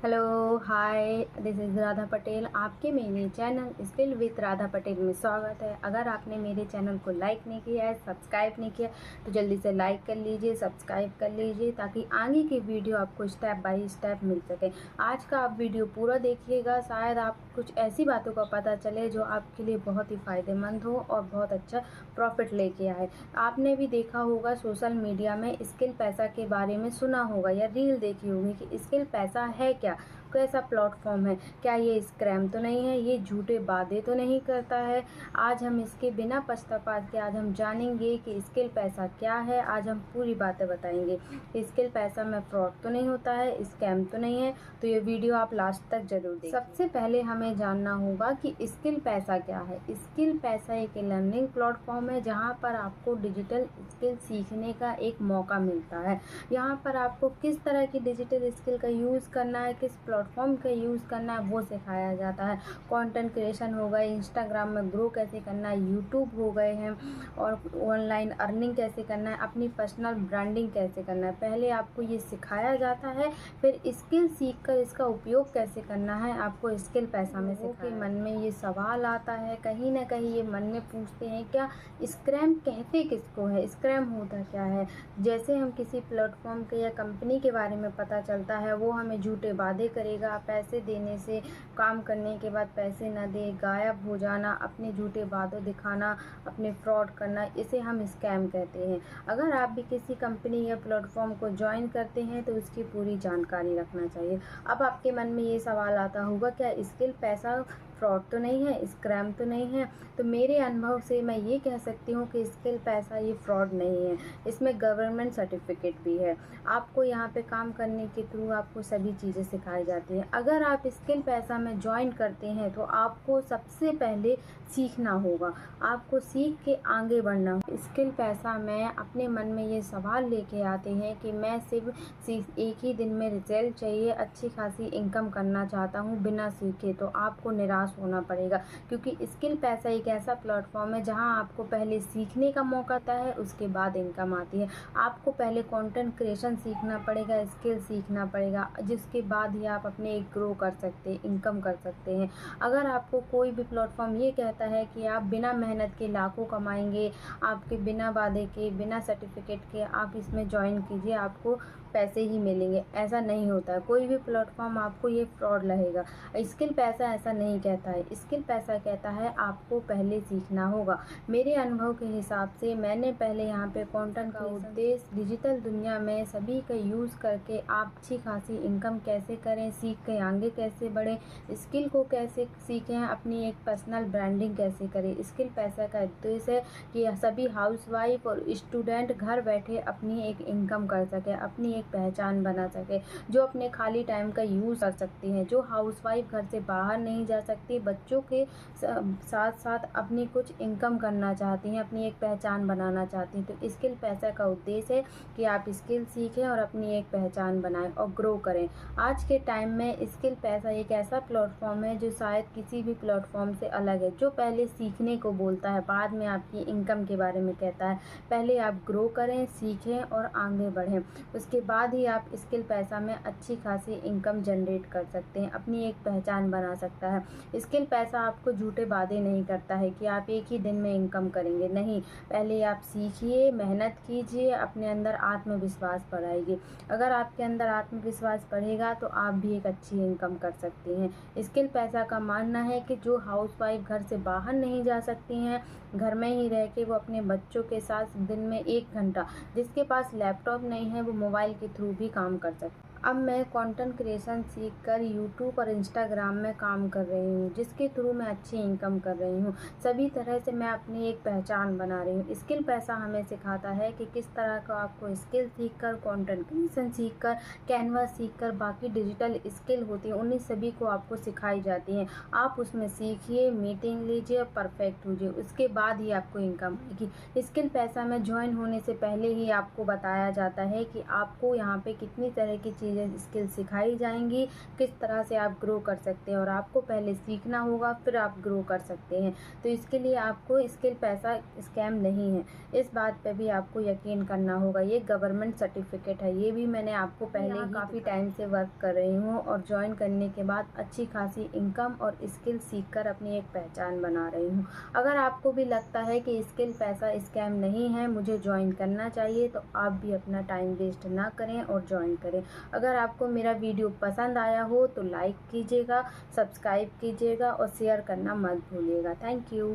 Hello hi, this is Radha Patel. आपके मेरे channel skill with Radha Patel में स्वागत है। अगर आपने मेरे चैनल को लाइक नहीं किया है, सब्सक्राइब नहीं किया, तो जल्दी से लाइक कर लीजिए, सब्सक्राइब कर लीजिए, ताकि आगे की वीडियो आपको स्टेप बाय स्टेप मिल सके। आज का आप वीडियो पूरा देखिएगा, शायद आप कुछ ऐसी बातों का पता चले जो आपके लिए बहुत ही फ़ायदेमंद हो और बहुत अच्छा प्रॉफिट लेके आए। आपने भी देखा होगा सोशल मीडिया में स्किल पैसा के बारे में सुना होगा या रील देखी होगी कि स्किल पैसा है क्या, कैसा प्लेटफॉर्म है, क्या ये स्क्रैम तो नहीं है, ये झूठे वादे तो नहीं करता है। आज हम इसके बिना पक्षपात के आज हम जानेंगे कि स्किल पैसा क्या है। आज हम पूरी बातें बताएंगे। स्किल पैसा में फ्रॉड तो नहीं होता है, स्कैम तो नहीं है, तो ये वीडियो आप लास्ट तक जरूर देखिए। सबसे पहले हमें जानना होगा कि स्किल पैसा क्या है। स्किल पैसा एक लर्निंग प्लेटफॉर्म है जहाँ पर आपको डिजिटल स्किल सीखने का एक मौका मिलता है। यहाँ पर आपको किस तरह की डिजिटल स्किल का यूज़ करना है, किस प्लेटफॉर्म का यूज़ करना है, वो सिखाया जाता है। कंटेंट क्रिएशन हो गए, इंस्टाग्राम में ग्रो कैसे करना है, यूट्यूब हो गए हैं, और ऑनलाइन अर्निंग कैसे करना है, अपनी पर्सनल ब्रांडिंग कैसे करना है, पहले आपको ये सिखाया जाता है। फिर स्किल सीखकर इसका उपयोग कैसे करना है आपको स्किल पैसा में सिखाया। के मन में ये सवाल आता है, कहीं ना कहीं ये मन में पूछते हैं, क्या स्क्रैम कहते किसको है, स्क्रैम होता क्या है। जैसे हम किसी प्लेटफॉर्म के या कंपनी के बारे में पता चलता है, वो हमें झूठे वादे करेगा, पैसे देने से, काम करने के बाद पैसे न दे, गायब हो जाना, अपने झूठे वादों दिखाना, अपने फ्रॉड करना, इसे हम स्कैम कहते हैं। अगर आप भी किसी कंपनी या प्लेटफॉर्म को ज्वाइन करते हैं तो उसकी पूरी जानकारी रखना चाहिए। अब आपके मन में ये सवाल आता होगा, क्या स्किल पैसा फ्रॉड तो नहीं है, स्क्रैम तो नहीं है। तो मेरे अनुभव से मैं ये कह सकती हूँ कि स्किल पैसा ये फ्रॉड नहीं है। इसमें गवर्नमेंट सर्टिफिकेट भी है। आपको यहाँ पे काम करने के थ्रू आपको सभी चीज़ें सिखाई जाती हैं। अगर आप स्किल पैसा में ज्वाइन करते हैं तो आपको सबसे पहले सीखना होगा, आपको सीख के आगे बढ़ना होगा। स्किल पैसा में अपने मन में ये सवाल लेके आते हैं कि मैं सिर्फ एक ही दिन में रिजल्ट चाहिए, अच्छी खासी इनकम करना चाहता हूँ बिना सीखे, तो आपको निराश होना पड़ेगा। क्योंकि स्किल पैसा एक ऐसा प्लेटफॉर्म है जहाँ आपको पहले सीखने का मौका आता है, उसके बाद इनकम आती है। आपको पहले कंटेंट क्रिएशन सीखना पड़ेगा, स्किल सीखना पड़ेगा, जिसके बाद ही आप अपने एक ग्रो कर सकते हैं, इनकम कर सकते हैं। अगर आपको कोई भी प्लेटफॉर्म ये कहता है कि आप बिना मेहनत के लाखों कमाएंगे, आपके बिना वादे के, बिना सर्टिफिकेट के आप इसमें ज्वाइन कीजिए, आपको पैसे ही मिलेंगे, ऐसा नहीं होता है। कोई भी प्लेटफॉर्म आपको ये फ्रॉड लगेगा। स्किल पैसा ऐसा नहीं कहता है। स्किल पैसा कहता है आपको पहले सीखना होगा। मेरे अनुभव के हिसाब से मैंने पहले यहाँ पे कंटेंट का उद्देश्य डिजिटल दुनिया में सभी का यूज़ करके आप अच्छी खासी इनकम कैसे करें, सीख के आगे कैसे बढ़ें, स्किल को कैसे सीखें, अपनी एक पर्सनल ब्रांडिंग कैसे करें। स्किल पैसा का उद्देश्य है कि सभी हाउसवाइफ और स्टूडेंट घर बैठे अपनी एक इनकम कर सके, अपनी एक पहचान बना सके, जो अपने खाली टाइम का यूज़ कर सकती हैं, जो हाउसवाइफ घर से बाहर नहीं जा सकती, बच्चों के साथ साथ अपनी कुछ इनकम करना चाहती हैं, अपनी एक पहचान बनाना चाहती हैं। तो स्किल पैसा का उद्देश्य है कि आप स्किल सीखें और अपनी एक पहचान बनाएं और ग्रो करें। आज के टाइम में स्किल पैसा एक ऐसा प्लेटफॉर्म है जो शायद किसी भी प्लेटफॉर्म से अलग है, जो पहले सीखने को बोलता है, बाद में आपकी इनकम के बारे में कहता है। पहले आप ग्रो करें, सीखें और आगे बढ़ें, उसके बाद ही आप स्किल पैसा में अच्छी खासी इनकम जनरेट कर सकते हैं, अपनी एक पहचान बना सकता है। स्किल पैसा आपको झूठे वादे नहीं करता है कि आप एक ही दिन में इनकम करेंगे, नहीं। पहले आप सीखिए, मेहनत कीजिए, अपने अंदर आत्मविश्वास बढ़ाइए। अगर आपके अंदर आत्मविश्वास बढ़ेगा तो आप भी एक अच्छी इनकम कर सकते हैं। स्किल पैसा का मानना है कि जो हाउसवाइफ घर से बाहर नहीं जा सकती हैं, घर में ही रह के वो अपने बच्चों के साथ दिन में 1 घंटा, जिसके पास लैपटॉप नहीं है वो मोबाइल के थ्रू भी काम कर सकते हैं। अब मैं कंटेंट क्रिएशन सीखकर यूट्यूब और इंस्टाग्राम में काम कर रही हूँ, जिसके थ्रू मैं अच्छी इनकम कर रही हूँ। सभी तरह से मैं अपनी एक पहचान बना रही हूँ। स्किल पैसा हमें सिखाता है कि किस तरह का आपको स्किल सीखकर, कंटेंट क्रिएशन सीखकर, कैनवा सीखकर, बाकी डिजिटल स्किल होती है उन्हीं सभी को आपको सिखाई जाती हैं। आप उसमें सीखिए, मीटिंग लीजिए और परफेक्ट होइए, उसके बाद ही आपको इनकम आएगी। स्किल पैसा में ज्वाइन होने से पहले ही आपको बताया जाता है कि आपको यहाँ पे कितनी तरह की चीज़ चीज़ें स्किल सिखाई जाएंगी, किस तरह से आप ग्रो कर सकते हैं। और आपको पहले सीखना होगा, फिर आप ग्रो कर सकते हैं। तो इसके लिए आपको स्किल पैसा स्कैम नहीं है, इस बात पे भी आपको यकीन करना होगा। ये गवर्नमेंट सर्टिफिकेट है, ये भी मैंने आपको पहले ही काफ़ी टाइम से वर्क कर रही हूँ और ज्वाइन करने के बाद अच्छी खासी इनकम और स्किल सीखकर अपनी एक पहचान बना रही हूँ। अगर आपको भी लगता है कि स्किल पैसा स्कैम नहीं है, मुझे ज्वाइन करना चाहिए, तो आप भी अपना टाइम वेस्ट ना करें और ज्वाइन करें। अगर आपको मेरा वीडियो पसंद आया हो तो लाइक कीजिएगा, सब्सक्राइब कीजिएगा और शेयर करना मत भूलिएगा। Thank you.